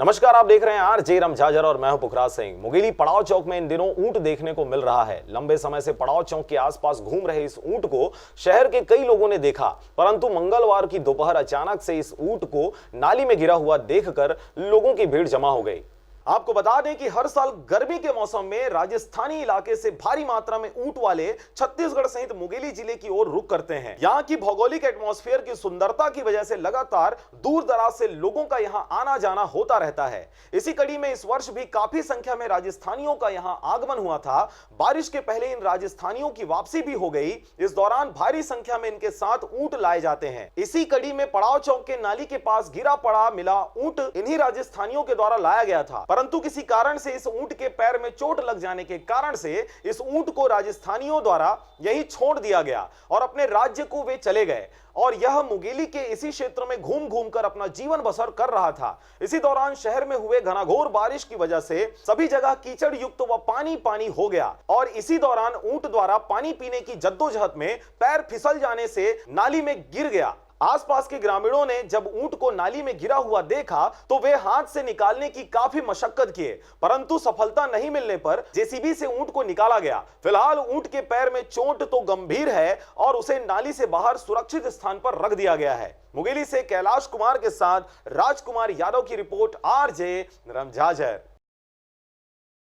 नमस्कार, आप देख रहे हैं आरजे रमझाझर और मैं हूं पुखराज सिंह। मुंगेली पड़ाव चौक में इन दिनों ऊंट देखने को मिल रहा है। लंबे समय से पड़ाव चौक के आसपास घूम रहे इस ऊंट को शहर के कई लोगों ने देखा, परंतु मंगलवार की दोपहर अचानक से इस ऊंट को नाली में गिरा हुआ देखकर लोगों की भीड़ जमा हो गई। आपको बता दें कि हर साल गर्मी के मौसम में राजस्थानी इलाके से भारी मात्रा में ऊंट वाले छत्तीसगढ़ सहित मुंगेली जिले की ओर रुख करते हैं। यहाँ की भौगोलिक एटमॉस्फेयर की सुंदरता की वजह से लगातार दूर दराज से लोगों का यहाँ आना जाना होता रहता है। इसी कड़ी में इस वर्ष भी काफी संख्या में राजस्थानियों का यहाँ आगमन हुआ था। बारिश के पहले इन राजस्थानियों की वापसी भी हो गई। इस दौरान भारी संख्या में इनके साथ ऊंट लाए जाते हैं। इसी कड़ी में पड़ाव चौक के नाली के पास गिरा पड़ा मिला ऊंट इन्हीं राजस्थानियों के द्वारा लाया गया था, परंतु किसी कारण से इस ऊंट के पैर में चोट लग जाने के कारण से इस ऊंट को राजस्थानियों द्वारा यहीं छोड़ दिया गया और अपने राज्य को वे चले गए। और यह मुंगेली के इसी क्षेत्र में घूम घूम कर अपना जीवन बसर कर रहा था। इसी दौरान शहर में हुए घनाघोर बारिश की वजह से सभी जगह कीचड़ युक्त व पानी पानी हो गया और इसी दौरान ऊंट द्वारा पानी पीने की जद्दोजहद में पैर फिसल जाने से नाली में गिर गया। आसपास के ग्रामीणों ने जब ऊंट को नाली में गिरा हुआ देखा तो वे हाथ से निकालने की काफी मशक्कत किए, परंतु सफलता नहीं मिलने पर जेसीबी से ऊंट को निकाला गया। फिलहाल ऊंट के पैर में चोट तो गंभीर है और उसे नाली से बाहर सुरक्षित स्थान पर रख दिया गया है। मुंगेली से कैलाश कुमार के साथ राजकुमार यादव की रिपोर्ट, आरजे रमझाझर।